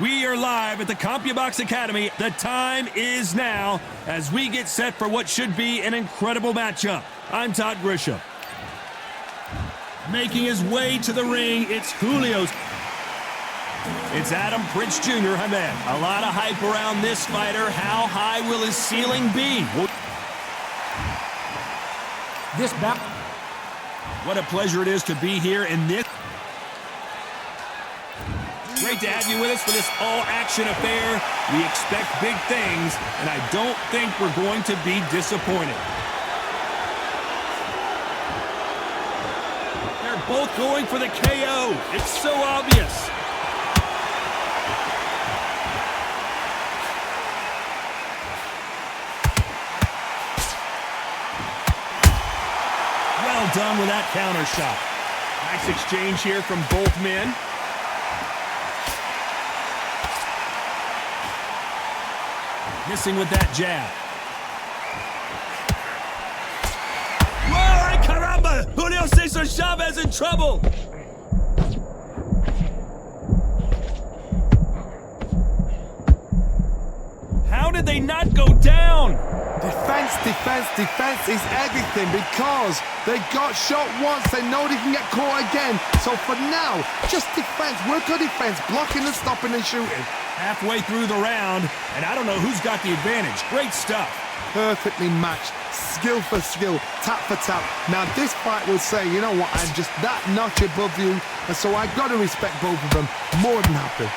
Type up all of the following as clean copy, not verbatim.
We are live at the CompuBox Academy. The time is now as we get set for what should be an incredible matchup. I'm Todd Grisham. Making his way to the ring, it's Julio's. It's Adam Prince Jr. Hi, man. A lot of hype around this fighter. How high will his ceiling be? What a pleasure it is to be here in this. Great to have you with us for this all-action affair. We expect big things, and I don't think we're going to be disappointed. They're both going for the KO. It's so obvious. Well done with that counter shot. Nice exchange here from both men. Missing with that jab. Whoa, ay caramba! Julio Cesar Chavez in trouble! How did they not go down? Defense is everything because they got shot once. They know they can get caught again. So for now, just defense. Work on defense, blocking and stopping and shooting. Halfway through the round, and I don't know who's got the advantage. Great stuff. Perfectly matched, skill for skill, tap for tap. Now this fight will say, you know what, I'm just that notch above you, and so I got to respect both of them. More than happy.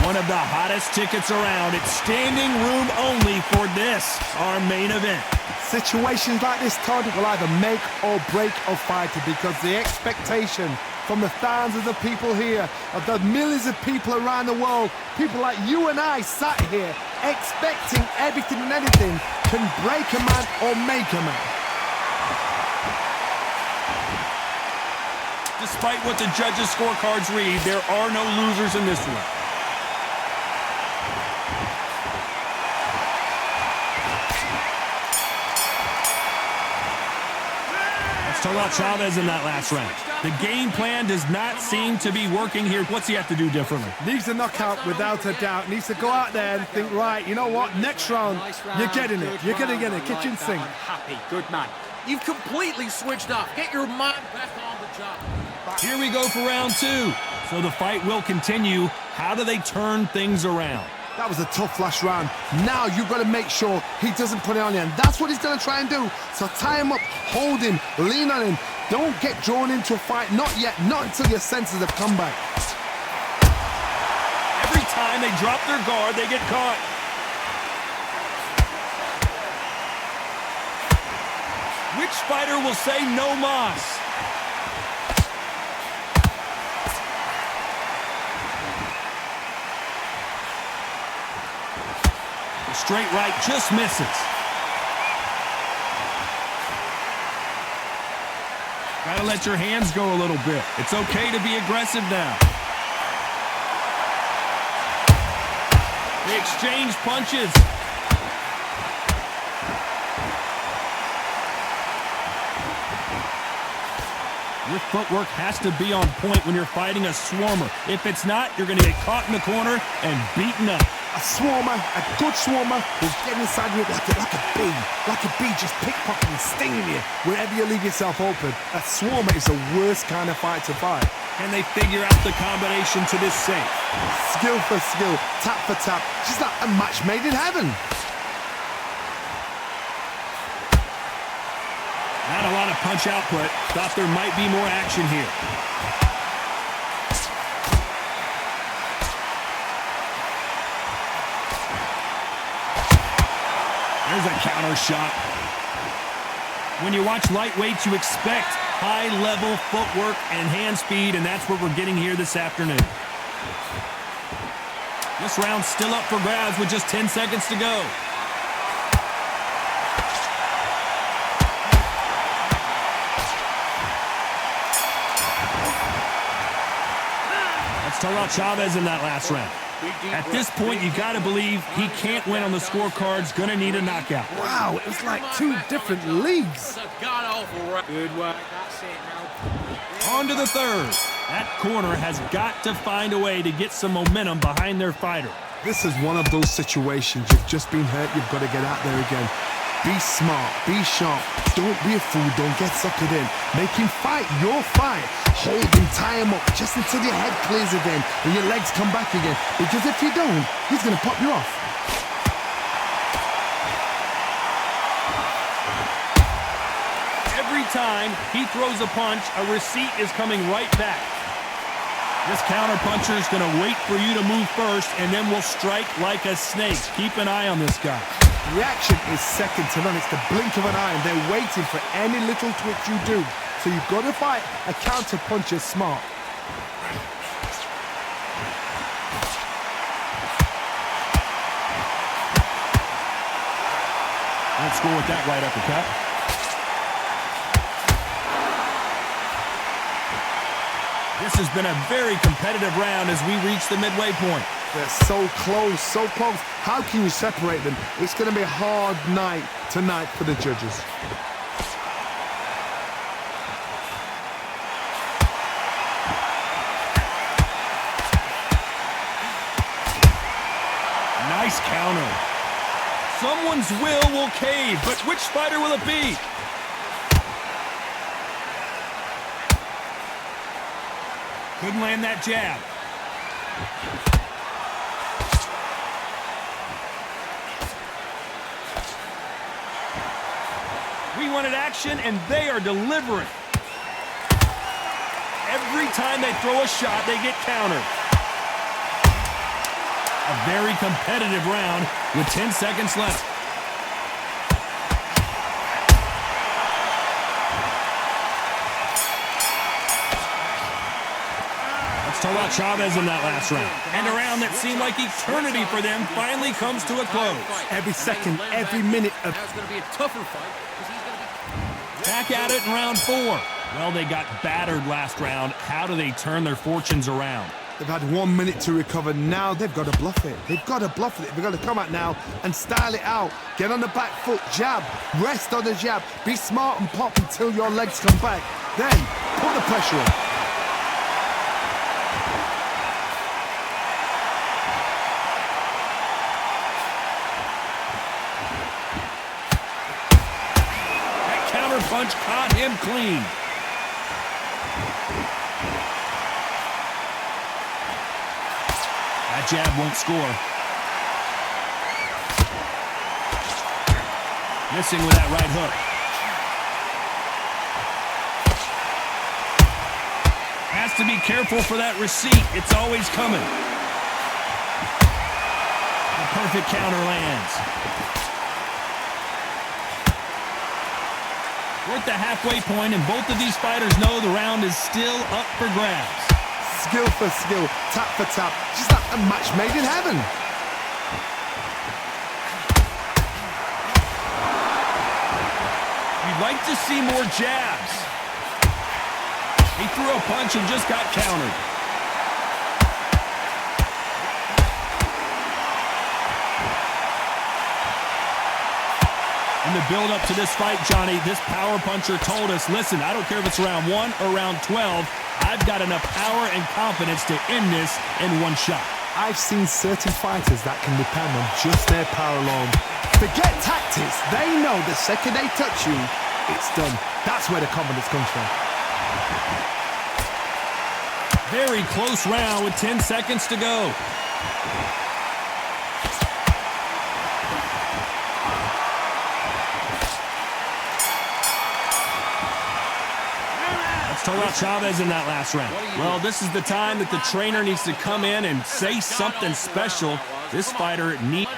One of the hottest tickets around. It's standing room only for this, our main event. Situations like this, Todd, will either make or break a fighter because the expectation from the thousands of people here, of the millions of people around the world, people like you and I sat here expecting everything and anything can break a man or make a man. Despite what the judges' scorecards read, there are no losers in this one. Talk about Chavez in that last round. The game plan does not seem to be working here. What's he have to do differently? Needs a knockout without a doubt. Needs to go out there and think, right, you know what, next round, you're getting it. You're going to get it. Kitchen sink. Happy, good man. You've completely switched off. Get your mind back on the job. Here we go for round two. So the fight will continue. How do they turn things around? That was a tough last round. Now you've got to make sure he doesn't put it on you, and that's what he's going to try and do. So tie him up, hold him, lean on him. Don't get drawn into a fight. Not yet. Not until your senses have come back. Every time they drop their guard, they get caught. Which fighter will say no mas? Straight right just misses. Gotta let your hands go a little bit. It's okay to be aggressive now. They exchange punches. Your footwork has to be on point when you're fighting a swarmer. If it's not, you're gonna get caught in the corner and beaten up. A swarmer, a good swarmer, will get inside you like a bee, just pickpocketing, stinging you wherever you leave yourself open. A swarmer is the worst kind of fight to fight. Can they figure out the combination to this safe? Skill for skill, tap for tap, just like a match made in heaven. Not a lot of punch output. Thought there might be more action here. There's a counter shot. When you watch lightweights, you expect high-level footwork and hand speed, and that's what we're getting here this afternoon. This round's still up for grabs with just 10 seconds to go. Let's talk about Chavez in that last round. At this point, you got to believe he can't win on the scorecards. Going to need a knockout. Wow, it was like two different leagues. Good work. On to the third. That corner has got to find a way to get some momentum behind their fighter. This is one of those situations. You've just been hurt. You've got to get out there again. Be smart. Be sharp. Don't be a fool. Don't get suckered in. Make him fight your fight. Hold him, tie him up just until your head clears again and your legs come back again. Because if you don't, he's going to pop you off. Every time he throws a punch, a receipt is coming right back. This counterpuncher is going to wait for you to move first and then will strike like a snake. Keep an eye on this guy. Reaction is second to none. It's the blink of an eye, and they're waiting for any little twitch you do. So you've got to fight a counterpuncher smart. Let's go with that right uppercut. This has been a very competitive round as we reach the midway point. They're so close, so close. How can you separate them? It's going to be a hard night tonight for the judges. Nice counter. Someone's will cave, but which fighter will it be? Couldn't land that jab. We wanted action, and they are delivering. Every time they throw a shot, they get countered. A very competitive round with 10 seconds left. Let's talk about Chavez in that last round. And a round that seemed like eternity for them finally comes to a close. Every second, every minute of... That's going to be a tougher fight. Back at it in round 4. Well, they got battered last round. How do they turn their fortunes around? They've had 1 minute to recover. Now they've got to bluff it. They've got to bluff it. They've got to come out now and style it out. Get on the back foot, jab, rest on the jab. Be smart and pop until your legs come back. Then put the pressure on. That counter punch caught him clean. That jab won't score. Missing with that right hook. Has to be careful for that receipt. It's always coming. The perfect counter lands. We're at the halfway point, and both of these fighters know the round is still up for grabs. Skill for skill, tap for tap, just like a match made in heaven. You'd like to see more jabs. He threw a punch and just got countered. In the build-up to this fight, Johnny, this power puncher told us, listen, I don't care if it's round 1 or round 12, I've got enough power and confidence to end this in one shot. I've seen certain fighters that can depend on just their power alone. Forget tactics. They know the second they touch you, it's done. That's where the confidence comes from. Very close round with 10 seconds to go. Talk about Chavez in that last round. Well, this is the time that the trainer needs to come in and say something special. This fighter needs...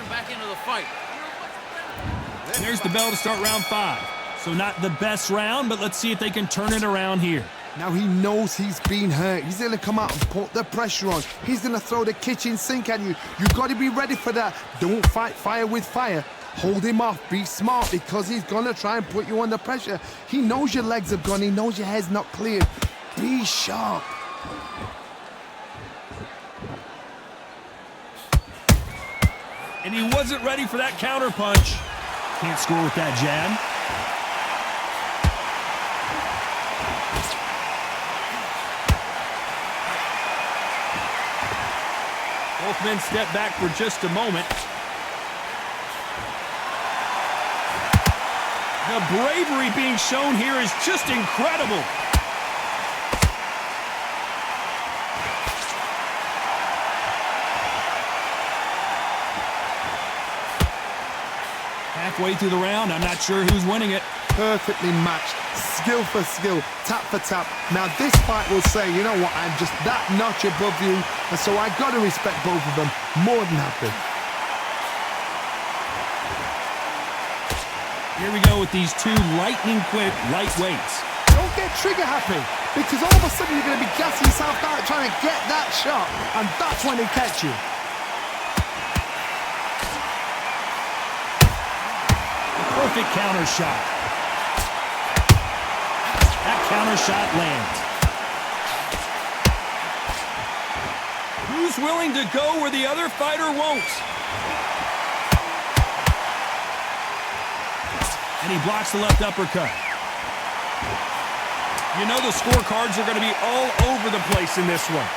There's the bell to start round 5. So not the best round, but let's see if they can turn it around here. Now he knows he's been hurt. He's going to come out and put the pressure on. He's going to throw the kitchen sink at you. You've got to be ready for that. Don't fight fire with fire. Hold him off. Be smart because he's going to try and put you under pressure. He knows your legs have gone. He knows your head's not cleared. Be sharp. he wasn't ready for that counter punch. Can't score with that jab. Both men step back for just a moment. The bravery being shown here is just incredible. Halfway through the round, I'm not sure who's winning it. Perfectly matched, skill for skill, tap for tap. Now this fight will say, you know what, I'm just that notch above you, and so I got to respect both of them more than happy. Here we go with these two lightning-quick lightweights. Don't get trigger happy, because all of a sudden you're going to be gassing yourself out trying to get that shot, and that's when they catch you. Perfect counter shot. That counter shot lands. Who's willing to go where the other fighter won't? And he blocks the left uppercut. You know the scorecards are going to be all over the place in this one.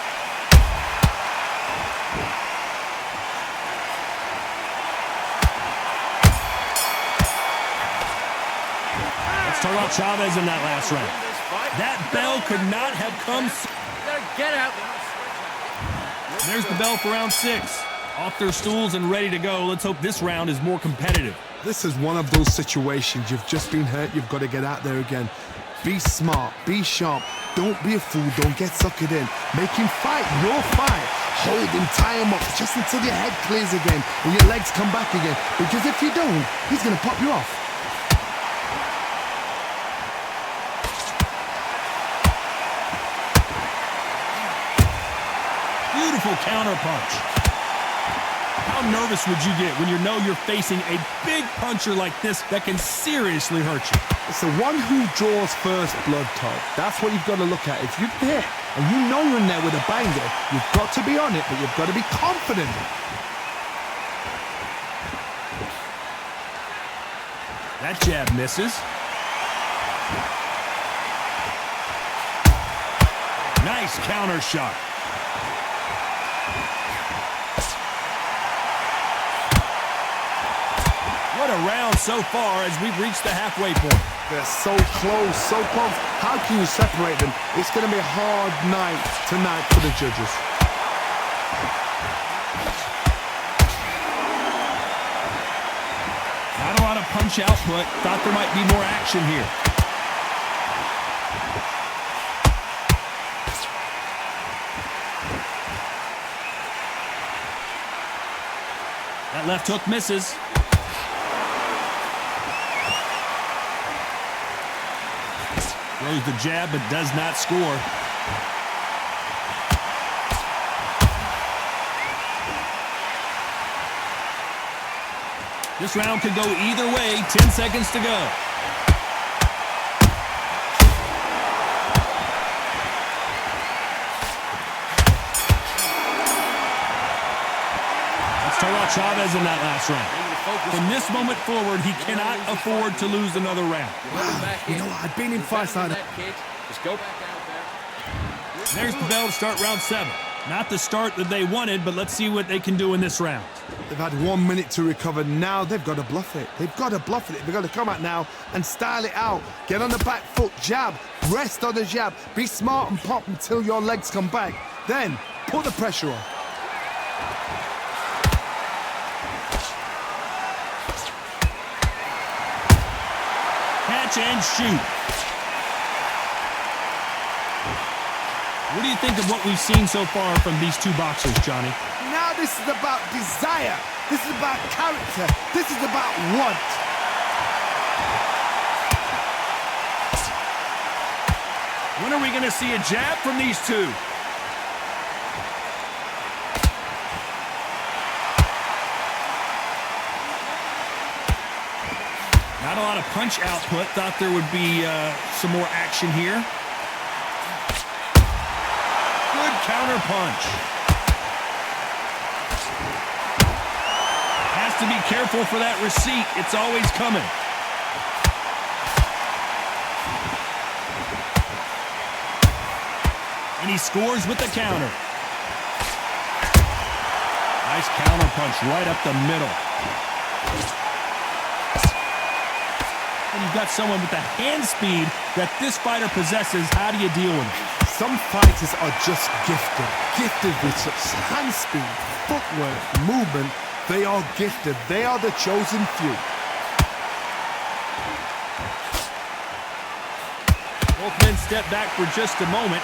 Let's talk about Chavez in that last round. That bell could not have come. Get out. There's the bell for round 6. Off their stools and ready to go. Let's hope this round is more competitive. This is one of those situations. You've just been hurt. You've got to get out there again. Be smart. Be sharp. Don't be a fool. Don't get suckered in. Make him fight your fight. Hold him, tie him up just until your head clears again and your legs come back again. Because if you don't, he's going to pop you off. Beautiful counter punch. How nervous would you get when you know you're facing a big puncher like this that can seriously hurt you? It's the one who draws first blood, Todd. That's what you've got to look at. If you're there and you know you're in there with a banger, you've got to be on it, but you've got to be confident. That jab misses. Nice counter shot. What a round so far as we've reached the halfway point. They're so close, so close. How can you separate them? It's going to be a hard night tonight for the judges. Not a lot of punch output. Thought there might be more action here. That left hook misses. Throws the jab, but does not score. This round could go either way. 10 seconds to go. Let's talk about Chavez in that last round. From this moment forward, he cannot afford to lose another round. You know what? I've been in fights like that. Just go back out there. There's the bell to start round 7. Not the start that they wanted, but let's see what they can do in this round. They've had 1 minute to recover. Now they've got to bluff it. They've got to bluff it. They've got to come out now and style it out. Get on the back foot, jab, rest on the jab. Be smart and pop until your legs come back. Then put the pressure on. Catch and shoot. What do you think of what we've seen so far from these two boxers, Johnny? Now this is about desire. This is about character. This is about want. When are we going to see a jab from these two? Not a lot of punch output. Thought there would be some more action here. Good counter punch. Has to be careful for that receipt. It's always coming. And he scores with the counter. Nice counter punch right up the middle. And you've got someone with the hand speed that this fighter possesses. How do you deal with it? Some fighters are just gifted with such hand speed, footwork, movement. They are gifted. They are the chosen few. Both men step back for just a moment.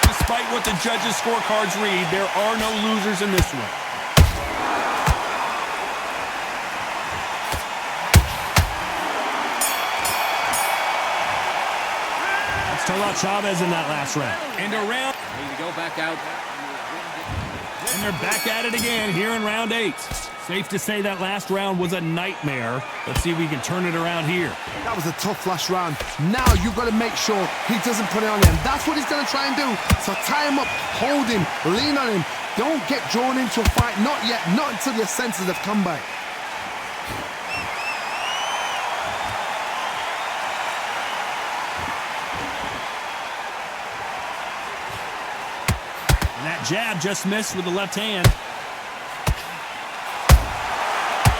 Despite what the judges' scorecards read, there are no losers in this one. Let's talk about Chavez in that last round. And around. Ready to go back out. And they're back at it again here in round 8. Safe to say that last round was a nightmare. Let's see if we can turn it around here. That was a tough last round. Now you've got to make sure he doesn't put it on him. That's what he's going to try and do. So tie him up, hold him, lean on him. Don't get drawn into a fight. Not yet. Not until your senses have come back. And that jab just missed with the left hand.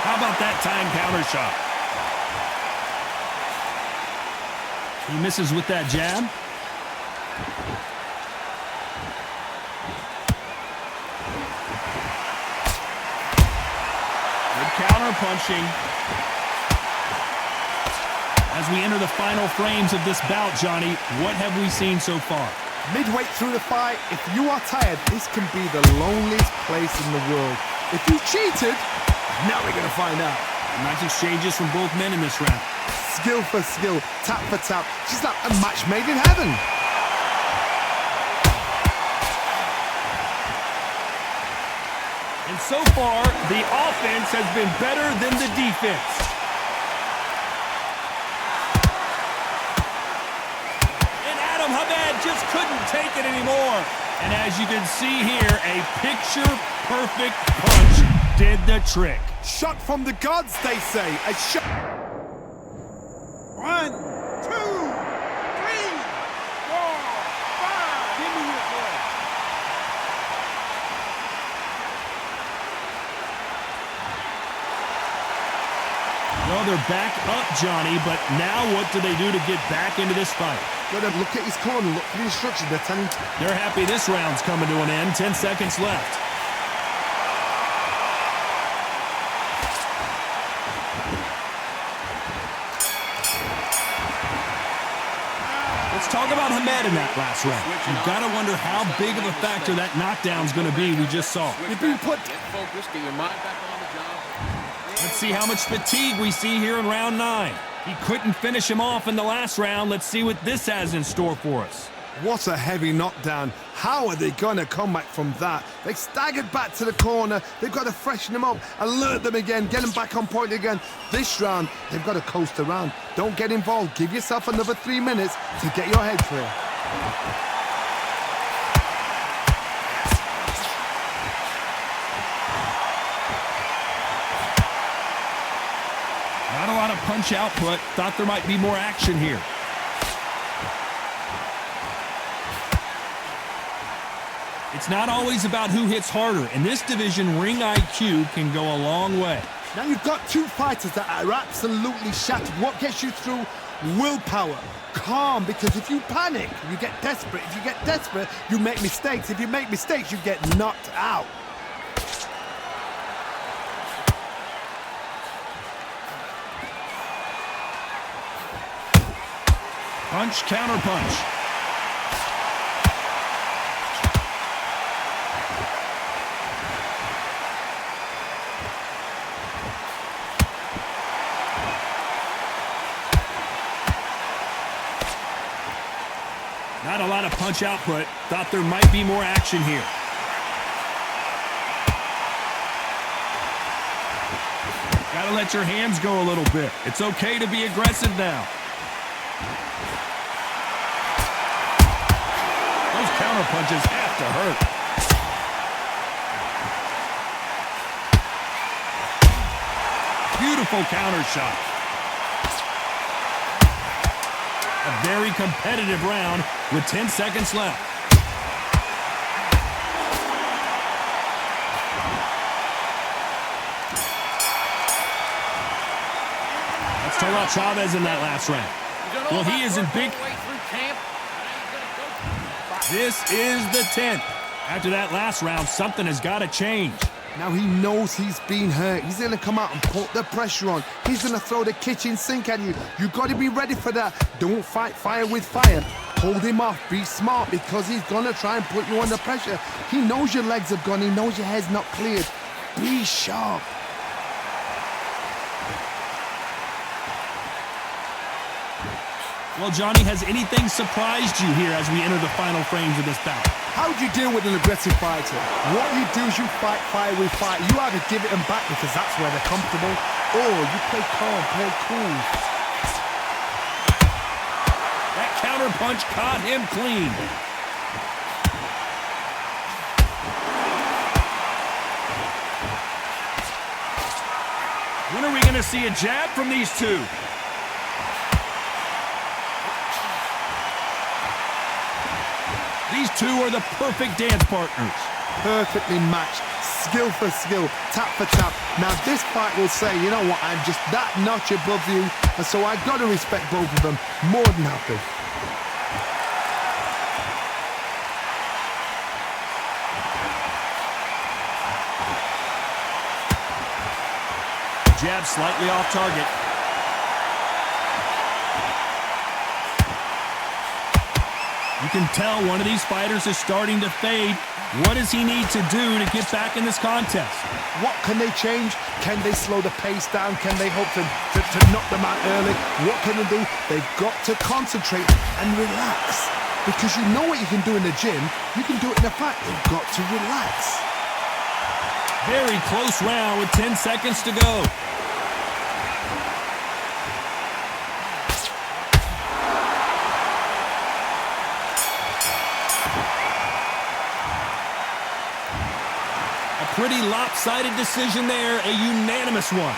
How about that time counter shot? He misses with that jab. Good counter punching. As we enter the final frames of this bout, Johnny, what have we seen so far? Midway through the fight, if you are tired, this can be the loneliest place in the world. If you cheated, now we're going to find out. Nice exchanges from both men in this round. Skill for skill, tap for tap. She's like a match made in heaven. And so far, the offense has been better than the defense. And Adam Hamed just couldn't take it anymore. And as you can see here, a picture-perfect punch did the trick. Shot from the gods, they say. A shot. 1, 2, 3, 4, 5. Give me your boy. Well, they're back up, Johnny, but now what do they do to get back into this fight? Got to look at his corner, look for the instructions. They're telling. They're happy this round's coming to an end. 10 seconds left. Let's talk about Hamed in that last round. You've got to wonder how big of a factor that knockdown's going to be we just saw. You've been put. Get focused, get your mind back on the job. Let's see how much fatigue we see here in round 9. He couldn't finish him off in the last round. Let's see what this has in store for us. What a heavy knockdown. How are they going to come back from that? They staggered back to the corner. They've got to freshen them up, alert them again, get them back on point again. This round, they've got to coast around. Don't get involved. Give yourself another 3 minutes to get your head clear. Not a lot of punch output. Thought there might be more action here. It's not always about who hits harder. In this division, ring IQ can go a long way. Now you've got two fighters that are absolutely shattered. What gets you through? Willpower. Calm, because if you panic, you get desperate. If you get desperate, you make mistakes. If you make mistakes, you get knocked out. Punch, counter punch. Not a lot of punch output. Thought there might be more action here. Gotta let your hands go a little bit. It's okay to be aggressive now. Those counter punches have to hurt. Beautiful counter shot. A very competitive round with 10 seconds left. Let's talk about Chavez in that last round. Well, he is in big... This is the 10th. After that last round, something has got to change. Now he knows he's been hurt. He's going to come out and put the pressure on. He's going to throw the kitchen sink at you. You've got to be ready for that. Don't fight fire with fire. Hold him off. Be smart because he's going to try and put you under pressure. He knows your legs have gone. He knows your head's not cleared. Be sharp. Well, Johnny, has anything surprised you here as we enter the final frames of this bout? How do you deal with an aggressive fighter? What you do is you fight fire with fire. You either give it them back because that's where they're comfortable, or you play calm, play cool. That counter punch caught him clean. When are we going to see a jab from these two? These two are the perfect dance partners. Perfectly matched, skill for skill, tap for tap. Now this fight will say, you know what, I'm just that notch above you, and so I've got to respect both of them more than happy. Jab slightly off target. You can tell one of these fighters is starting to fade. What does he need to do to get back in this contest? What can they change? Can they slow the pace down? Can they hope to knock them out early? What can they do? They've got to concentrate and relax. Because you know what you can do in the gym, you can do it in a fight. You've got to relax. Very close round with 10 seconds to go. Pretty lopsided decision there, a unanimous one.